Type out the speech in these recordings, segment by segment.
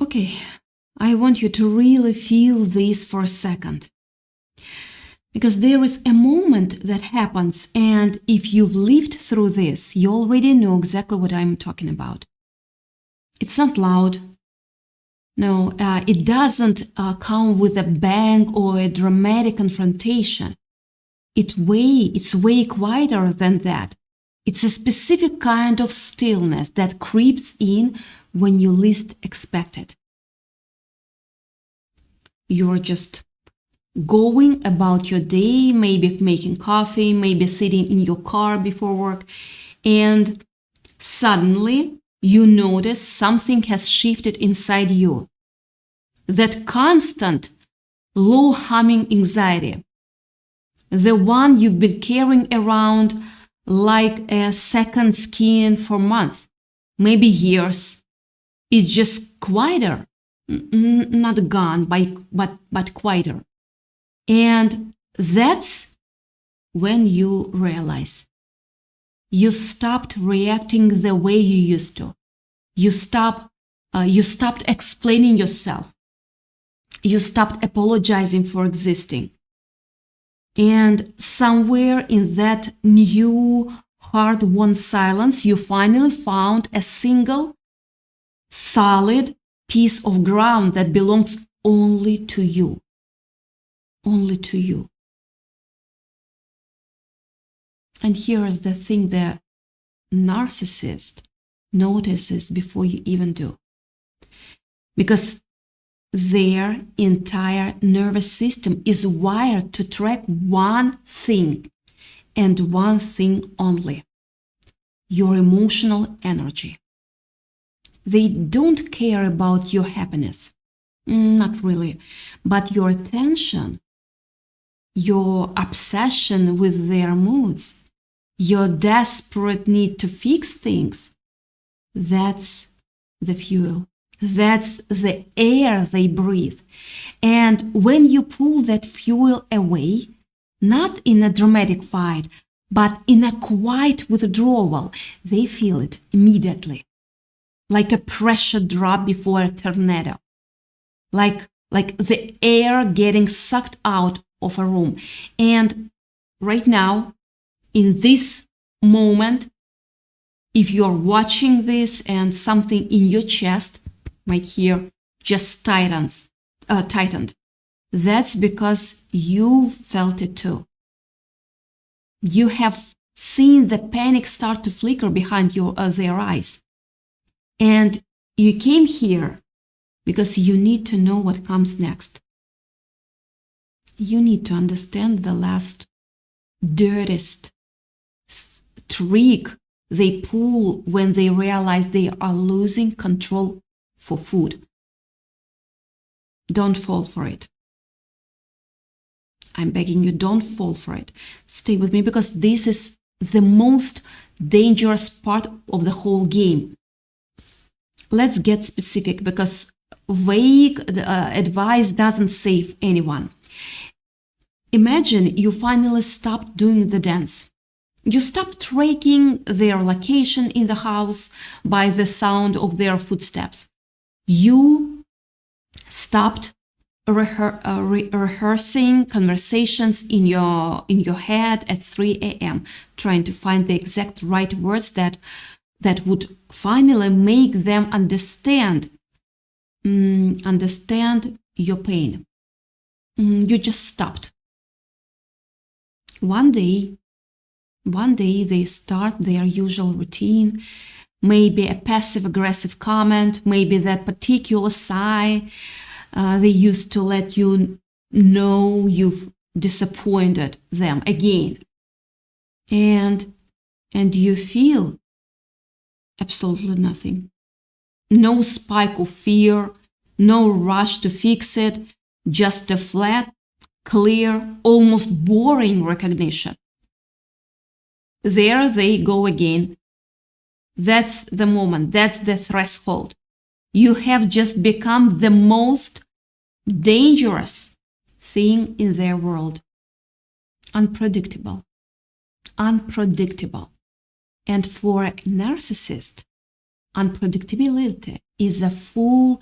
Okay, I want you to really feel this for a second. Because there is a moment that happens, and if you've lived through this, you already know exactly what I'm talking about. It's not loud. No, it doesn't come with a bang or a dramatic confrontation. It's way quieter than that. It's a specific kind of stillness that creeps in when you least expect it. You're just going about your day, maybe making coffee, maybe sitting in your car before work, and suddenly you notice something has shifted inside you. That constant low humming anxiety, the one you've been carrying around like a second skin for months, maybe years, is just quieter, not gone, but quieter. And that's when you realize you stopped reacting the way you used to. You stopped explaining yourself. You stopped apologizing for existing. And somewhere in that new, hard-won silence, you finally found a single, solid piece of ground that belongs only to you. Only to you. And here is the thing the narcissist notices before you even do. Because their entire nervous system is wired to track one thing and one thing only: your emotional energy. They don't care about your happiness, not really, but your attention, your obsession with their moods, your desperate need to fix things. That's the fuel. That's the air they breathe. And when you pull that fuel away, not in a dramatic fight, but in a quiet withdrawal, they feel it immediately. Like a pressure drop before a tornado. Like the air getting sucked out of a room. And right now, in this moment, if you're watching this and something in your chest right here just tightened, that's because you felt it too. You have seen the panic start to flicker behind their eyes. And you came here because you need to know what comes next. You need to understand the last dirtiest trick they pull when they realize they are losing control for food. Don't fall for it. I'm begging you, don't fall for it. Stay with me, because this is the most dangerous part of the whole game. Let's get specific, because vague advice doesn't save anyone. Imagine you finally stopped doing the dance. You stopped tracking their location in the house by the sound of their footsteps. You stopped rehearsing conversations in your head at 3 a.m., trying to find the exact right words that would finally make them understand your pain. You just stopped. One day they start their usual routine, maybe a passive-aggressive comment, maybe that particular sigh they used to let you know you've disappointed them again. And you feel absolutely nothing. No spike of fear, no rush to fix it, just a flat, clear, almost boring recognition. There they go again. That's the moment, that's the threshold. You have just become the most dangerous thing in their world. Unpredictable. And for a narcissist, unpredictability is a full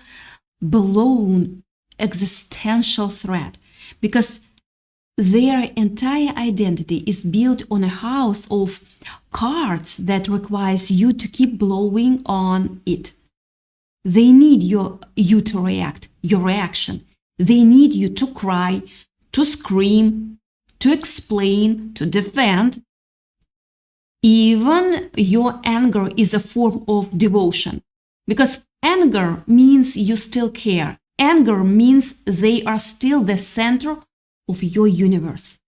blown existential threat, because their entire identity is built on a house of cards that requires you to keep blowing on it. They need you to react, your reaction. They need you to cry, to scream, to explain, to defend. Even your anger is a form of devotion, because anger means you still care. Anger means they are still the center of your universe.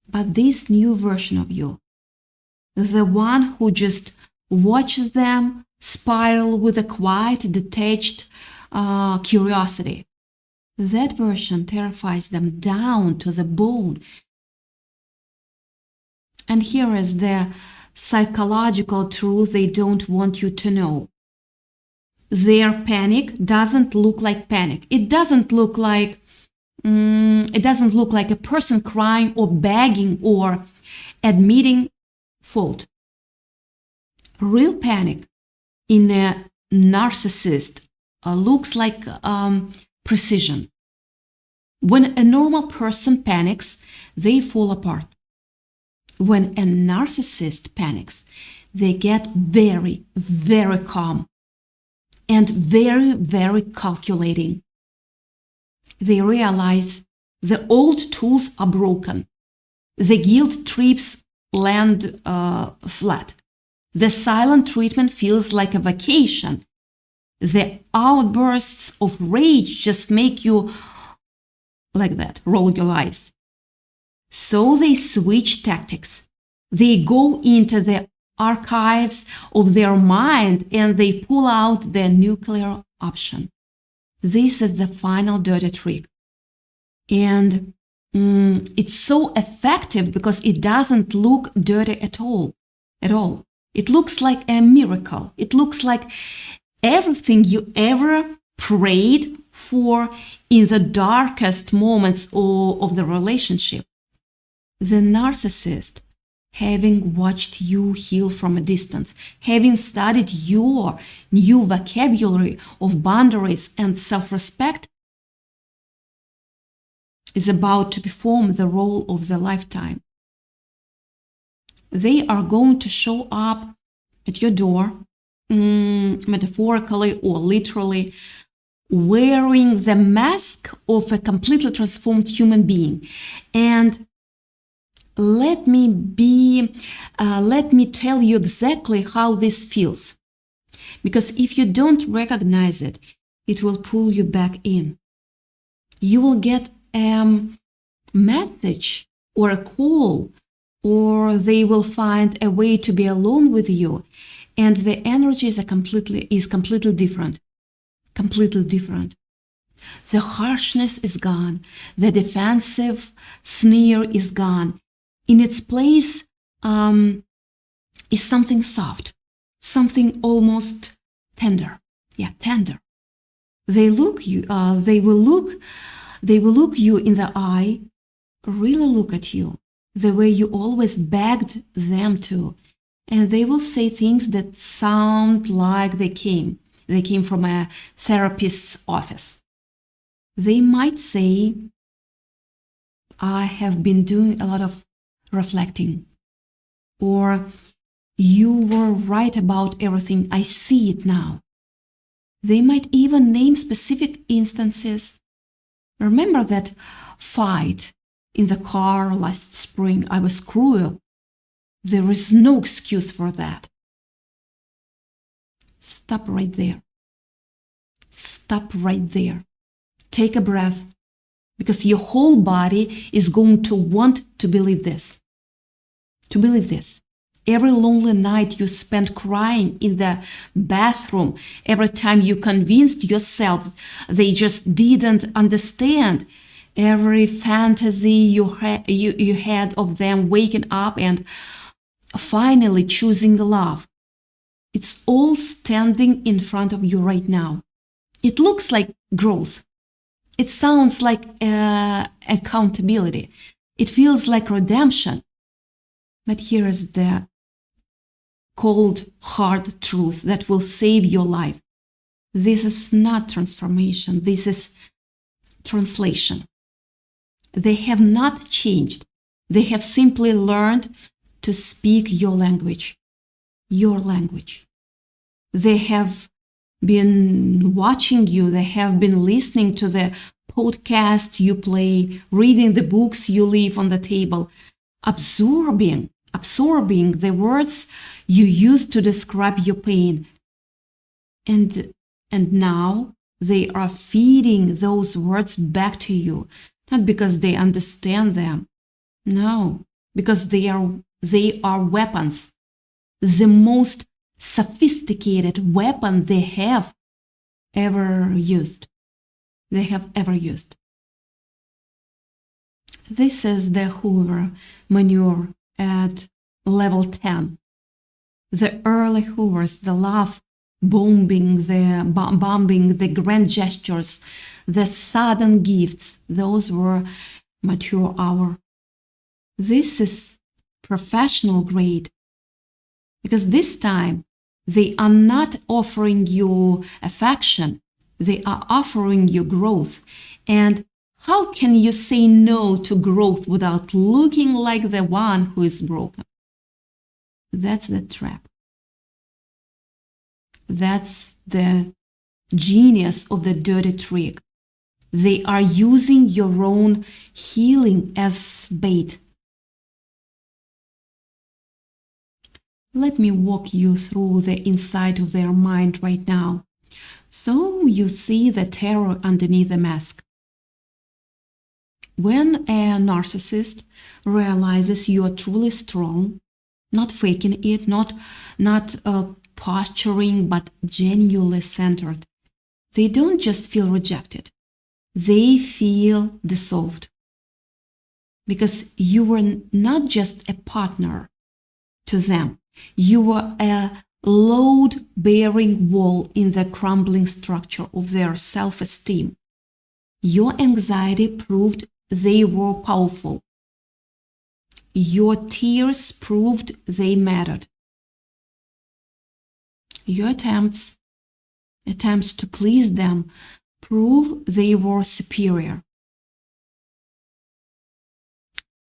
But this new version of you, the one who just watches them spiral with a quiet, detached curiosity, that version terrifies them down to the bone. And here is the psychological truth they don't want you to know. Their panic doesn't look like panic. It doesn't look like a person crying or begging or admitting fault. Real panic in a narcissist looks like precision. When a normal person panics, they fall apart. When a narcissist panics, they get very, very calm and very, very calculating. They realize the old tools are broken. The guilt trips land flat. The silent treatment feels like a vacation. The outbursts of rage just make you like that, roll your eyes. So they switch tactics. They go into the archives of their mind and they pull out the nuclear option. This is the final dirty trick. And it's so effective because it doesn't look dirty at all. It looks like a miracle. It looks like everything you ever prayed for in the darkest moments of the relationship. The narcissist, having watched you heal from a distance, having studied your new vocabulary of boundaries and self-respect, is about to perform the role of the lifetime. They are going to show up at your door, metaphorically or literally, wearing the mask of a completely transformed human being. And let me tell you exactly how this feels. Because if you don't recognize it, it will pull you back in. You will get a message or a call, or they will find a way to be alone with you, and the energy is completely different. Completely different. The harshness is gone. The defensive sneer is gone. In its place is something soft, something almost tender. Yeah, tender. They will look you in the eye, really look at you the way you always begged them to, and they will say things that sound like they came from a therapist's office. They might say, I have been doing a lot of reflecting, or you were right about everything, I see it now. They might even name specific instances. Remember that fight in the car last spring? I was cruel. There is no excuse for that. Stop right there. Stop right there. Take a breath, because your whole body is going to want to believe this. To believe this. Every lonely night you spent crying in the bathroom, every time you convinced yourself they just didn't understand, every fantasy you had of them waking up and finally choosing love. It's all standing in front of you right now. It looks like growth. It sounds like accountability. It feels like redemption. But here is the cold, hard truth that will save your life. This is not transformation. This is translation. They have not changed. They have simply learned to speak your language. Your language. They have been watching you. They have been listening to the podcast you play, reading the books you leave on the table, absorbing the words you use to describe your pain. And now they are feeding those words back to you, not because they understand them. No, because they are weapons. The most sophisticated weapon they have ever used. This is the Hoover maneuver at level 10. The early Hoovers, the love bombing, the grand gestures, the sudden gifts, those were mature hour. This is professional grade, because this time they are not offering you affection, they are offering you growth. And how can you say no to growth without looking like the one who is broken? That's the trap. That's the genius of the dirty trick. They are using your own healing as bait. Let me walk you through the inside of their mind right now, so you see the terror underneath the mask. When a narcissist realizes you are truly strong, not faking it, not posturing, but genuinely centered, they don't just feel rejected, they feel dissolved. Because you were not just a partner to them, you were a load-bearing wall in the crumbling structure of their self-esteem. Your anxiety proved they were powerful. Your tears proved they mattered. Your attempts to please them prove they were superior.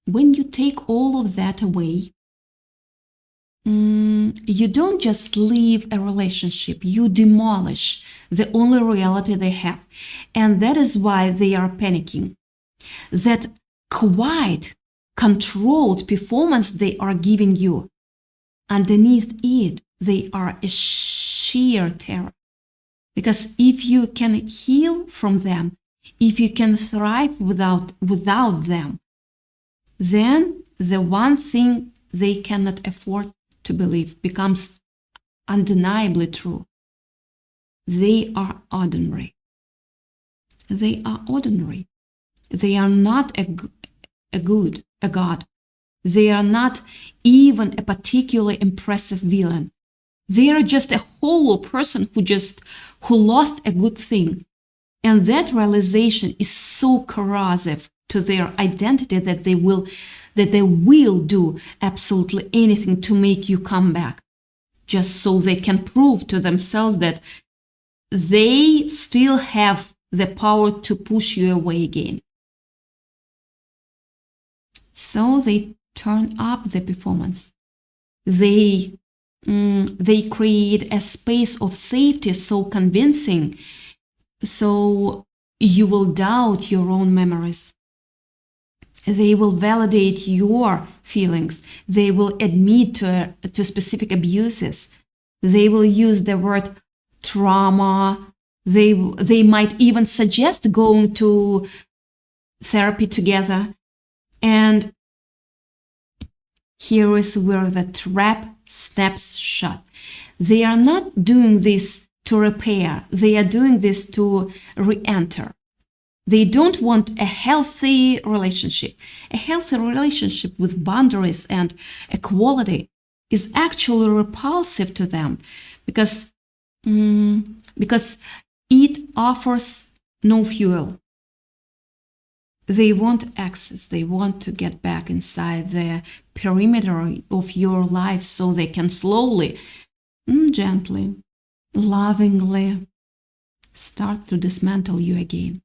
When you take all of that away, you don't just leave a relationship, you demolish the only reality they have. And that is why they are panicking. That quiet, controlled performance they are giving you, underneath it, they are a sheer terror. Because if you can heal from them, if you can thrive without them, then the one thing they cannot afford to believe becomes undeniably true. They are ordinary. They are ordinary. They are not a god. They are not even a particularly impressive villain. They are just a hollow person who lost a good thing. And that realization is so corrosive to their identity that they will do absolutely anything to make you come back, just so they can prove to themselves that they still have the power to push you away again. So they turn up the performance. They create a space of safety so convincing, so you will doubt your own memories. They will validate your feelings. They will admit to specific abuses. They will use the word trauma. They might even suggest going to therapy together. And here is where the trap snaps shut. They are not doing this to repair. They are doing this to re-enter. They don't want a healthy relationship. A healthy relationship with boundaries and equality is actually repulsive to them because it offers no fuel. They want access. They want to get back inside the perimeter of your life so they can slowly, gently, lovingly start to dismantle you again.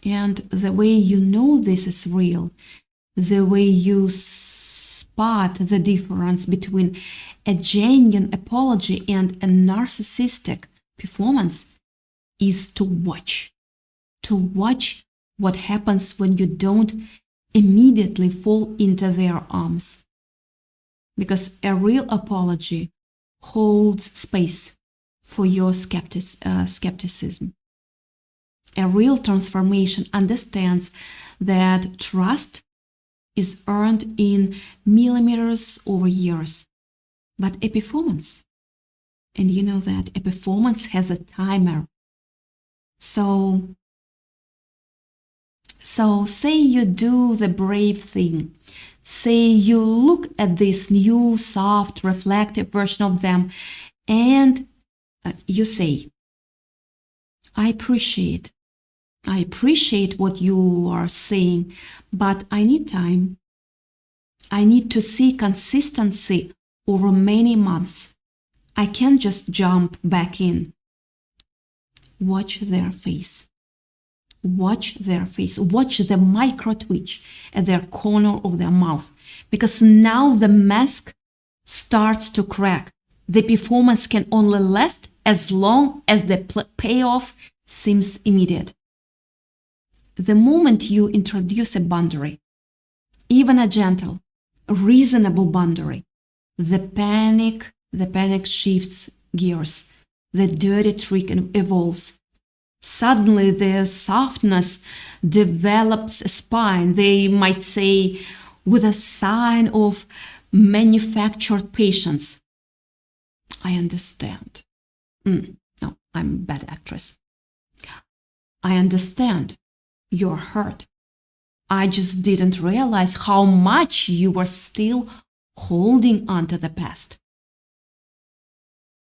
And the way you know this is real, the way you spot the difference between a genuine apology and a narcissistic performance is to watch. To watch what happens when you don't immediately fall into their arms. Because a real apology holds space for your skepticism. A real transformation understands that trust is earned in millimeters over years. But a performance, and you know that a performance has a timer. So say you do the brave thing. Say you look at this new, soft, reflective version of them and you say, I appreciate what you are saying, but I need time. I need to see consistency over many months. I can't just jump back in. Watch their face. Watch their face. Watch the micro twitch at their corner of their mouth. Because now the mask starts to crack. The performance can only last as long as the payoff seems immediate. The moment you introduce a boundary, even a gentle, reasonable boundary, the panic shifts gears. The dirty trick evolves. Suddenly the softness develops a spine, they might say, with a sign of manufactured patience. I understand. No, I'm a bad actress. I understand. You're hurt. I just didn't realize how much you were still holding on to the past.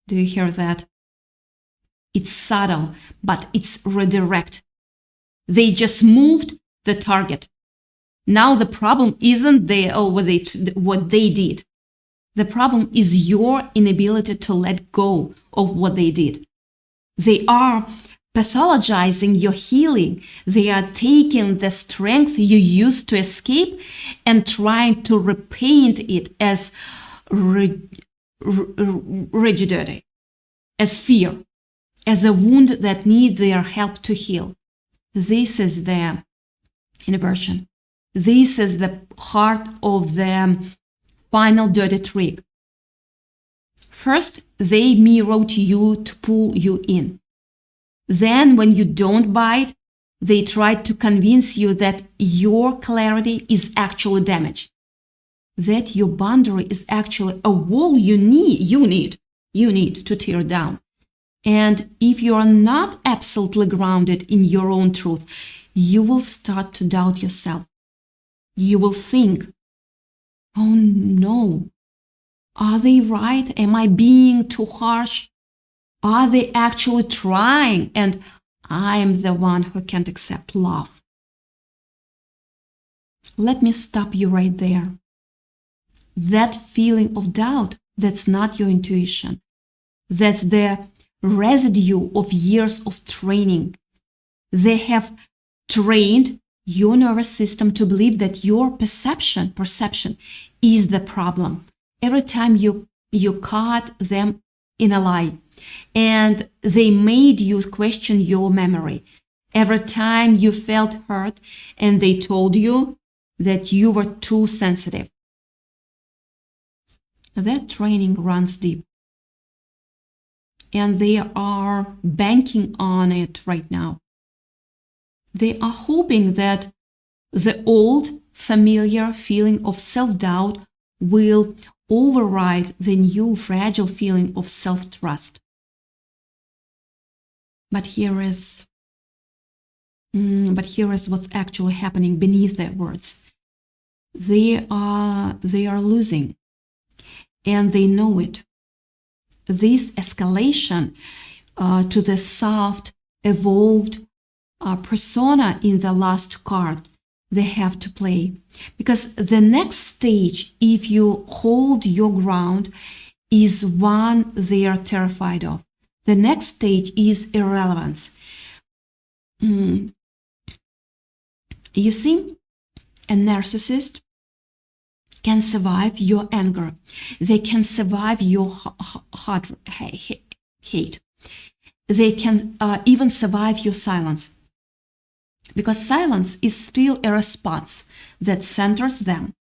Do you hear that? It's subtle, but it's redirect. They just moved the target. Now the problem isn't what they did. The problem is your inability to let go of what they did. They are pathologizing your healing. They are taking the strength you used to escape and trying to repaint it as rigidity, as fear, as a wound that needs their help to heal. This is the inversion. This is the heart of the final dirty trick. First, they mirrored you to pull you in. Then, when you don't bite, they try to convince you that your clarity is actually damage, that your boundary is actually a wall you need to tear down. And if you are not absolutely grounded in your own truth, you will start to doubt yourself. You will think, oh no, are they right? Am I being too harsh? Are they actually trying? And I am the one who can't accept love. Let me stop you right there. That feeling of doubt, that's not your intuition. That's the residue of years of training. They have trained your nervous system to believe that your perception is the problem. Every time you caught them in a lie, and they made you question your memory. Every time you felt hurt and they told you that you were too sensitive. That training runs deep. And they are banking on it right now. They are hoping that the old familiar feeling of self-doubt will override the new fragile feeling of self-trust. But here is what's actually happening beneath their words. They are losing, and they know it. This escalation to the soft, evolved persona in the last card they have to play. Because the next stage, if you hold your ground, is one they are terrified of. The next stage is irrelevance. You see, a narcissist can survive your anger. They can survive your hate. They can even survive your silence. Because silence is still a response that centers them.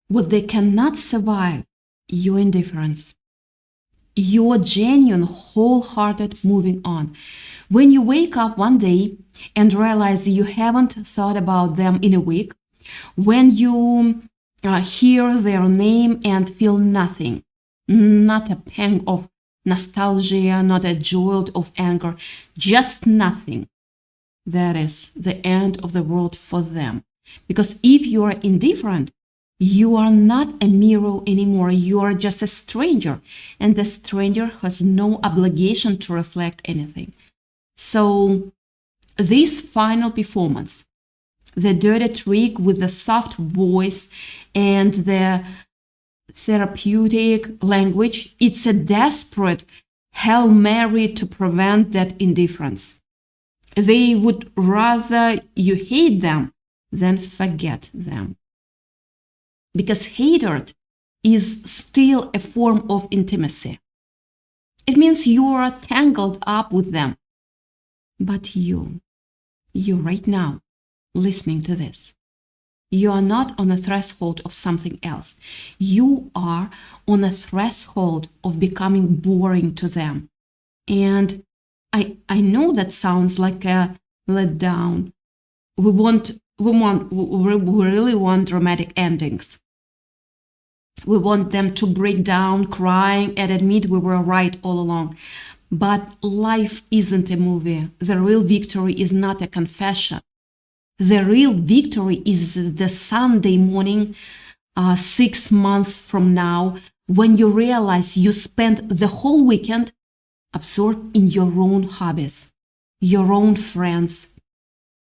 What they cannot survive, your indifference. Your genuine, wholehearted moving on. When you wake up one day and realize you haven't thought about them in a week, when you hear their name and feel nothing, not a pang of nostalgia, not a jolt of anger, just nothing, that is the end of the world for them. Because if you are indifferent, you are not a mirror anymore. You are just a stranger, and the stranger has no obligation to reflect anything. So this final performance, the dirty trick with the soft voice and the therapeutic language, it's a desperate Hail Mary to prevent that indifference. They would rather you hate them than forget them. Because hatred is still a form of intimacy. It means you are tangled up with them. But you right now, listening to this, you are not on a threshold of something else. You are on a threshold of becoming boring to them. And I know that sounds like a letdown. We really want dramatic endings. We want them to break down, crying, and admit we were right all along. But life isn't a movie. The real victory is not a confession. The real victory is the Sunday morning, 6 months from now, when you realize you spent the whole weekend absorbed in your own hobbies, your own friends,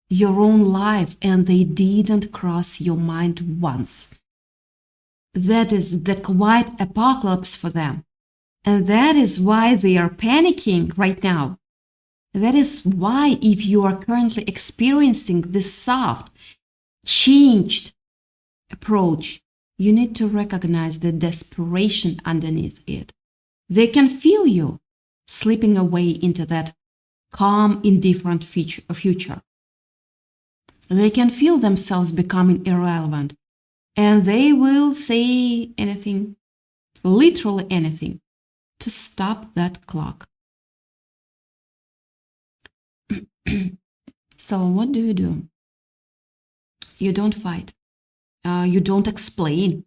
your own life, and they didn't cross your mind once. That is the quiet apocalypse for them. And that is why they are panicking right now. That is why, if you are currently experiencing this soft, changed approach, you need to recognize the desperation underneath it. They can feel you slipping away into that calm, indifferent future. They can feel themselves becoming irrelevant, and they will say anything, literally anything, to stop that clock. So what do? You don't fight. You don't explain.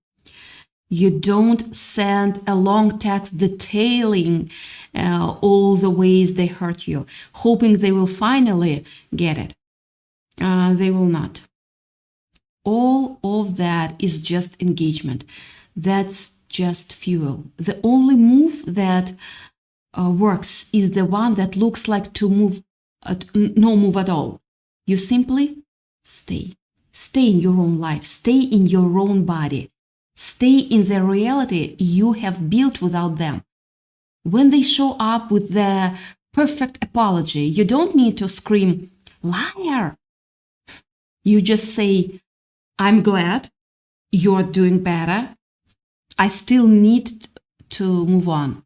You don't send a long text detailing all the ways they hurt you, hoping they will finally get it. They will not. All of that is just engagement. That's just fuel. The only move that works is the one that looks like no move at all. You simply stay. Stay in your own life. Stay in your own body. Stay in the reality you have built without them. When they show up with the perfect apology, you don't need to scream, "Liar!" You just say, "I'm glad you're doing better. I still need to move on."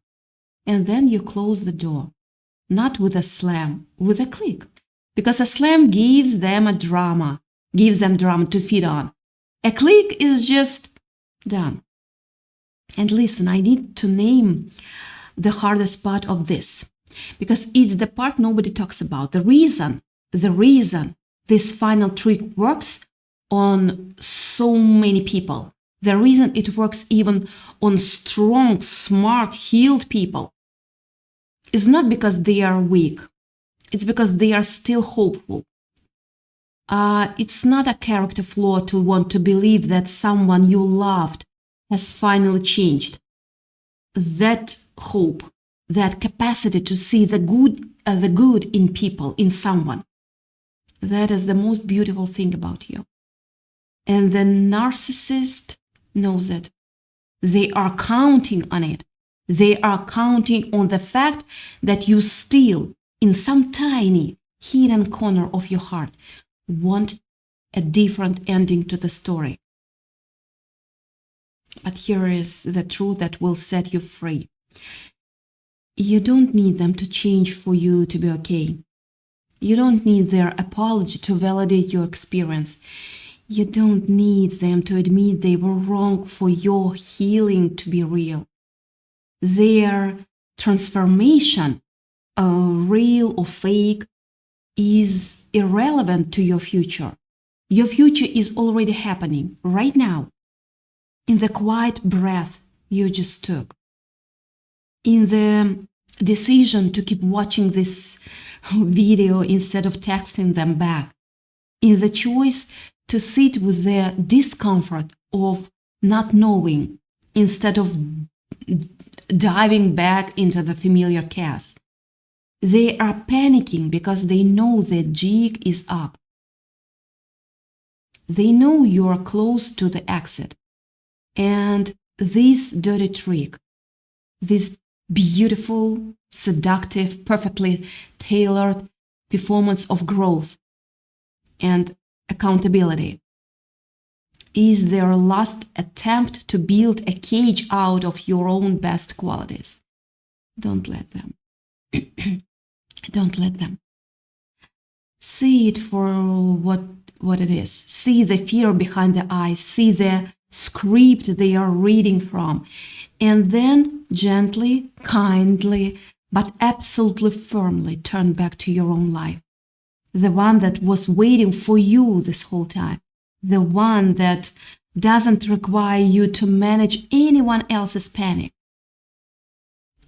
And then you close the door, not with a slam, with a click. Because a slam gives them drama to feed on. A click is just done. And listen, I need to name the hardest part of this, because it's the part nobody talks about. The reason this final trick works on so many people, the reason it works even on strong, smart, healed people, is not because they are weak. It's because they are still hopeful. It's not a character flaw to want to believe that someone you loved has finally changed. That hope, that capacity to see the good in people, in someone, that is the most beautiful thing about you. And the narcissist knows it. They are counting on it. They are counting on the fact that you still, in some tiny hidden corner of your heart, want a different ending to the story. But here is the truth that will set you free. You don't need them to change for you to be okay. You don't need their apology to validate your experience. You don't need them to admit they were wrong for your healing to be real. Their transformation, real or fake, is irrelevant to your future. Your future is already happening right now, in the quiet breath you just took, in the decision to keep watching this video instead of texting them back, in the choice to sit with the discomfort of not knowing instead of diving back into the familiar chaos. They are panicking because they know the jig is up. They know you are close to the exit. And this dirty trick, this beautiful, seductive, perfectly tailored performance of growth and accountability, is their last attempt to build a cage out of your own best qualities. Don't let them. Don't let them. See it for what it is. See the fear behind the eyes. See the script they are reading from. And then gently, kindly, but absolutely firmly turn back to your own life. The one that was waiting for you this whole time. The one that doesn't require you to manage anyone else's panic.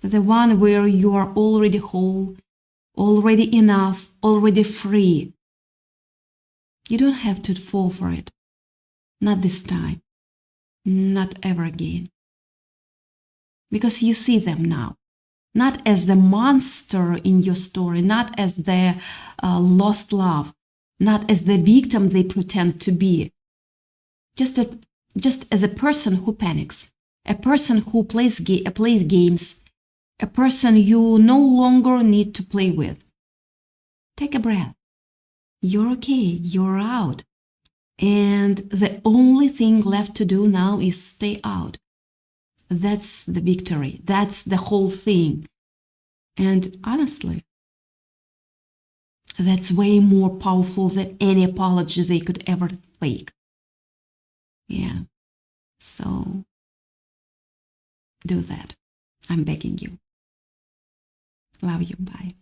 The one where you are already whole, already enough, already free. You don't have to fall for it. Not this time. Not ever again. Because you see them now. Not as the monster in your story, not as the lost love, not as the victim they pretend to be. Just as a person who panics, a person who plays games, a person you no longer need to play with. Take a breath. You're okay, you're out. And the only thing left to do now is stay out. That's the victory. That's the whole thing. And honestly, that's way more powerful than any apology they could ever fake. Yeah. So, do that. I'm begging you. Love you. Bye.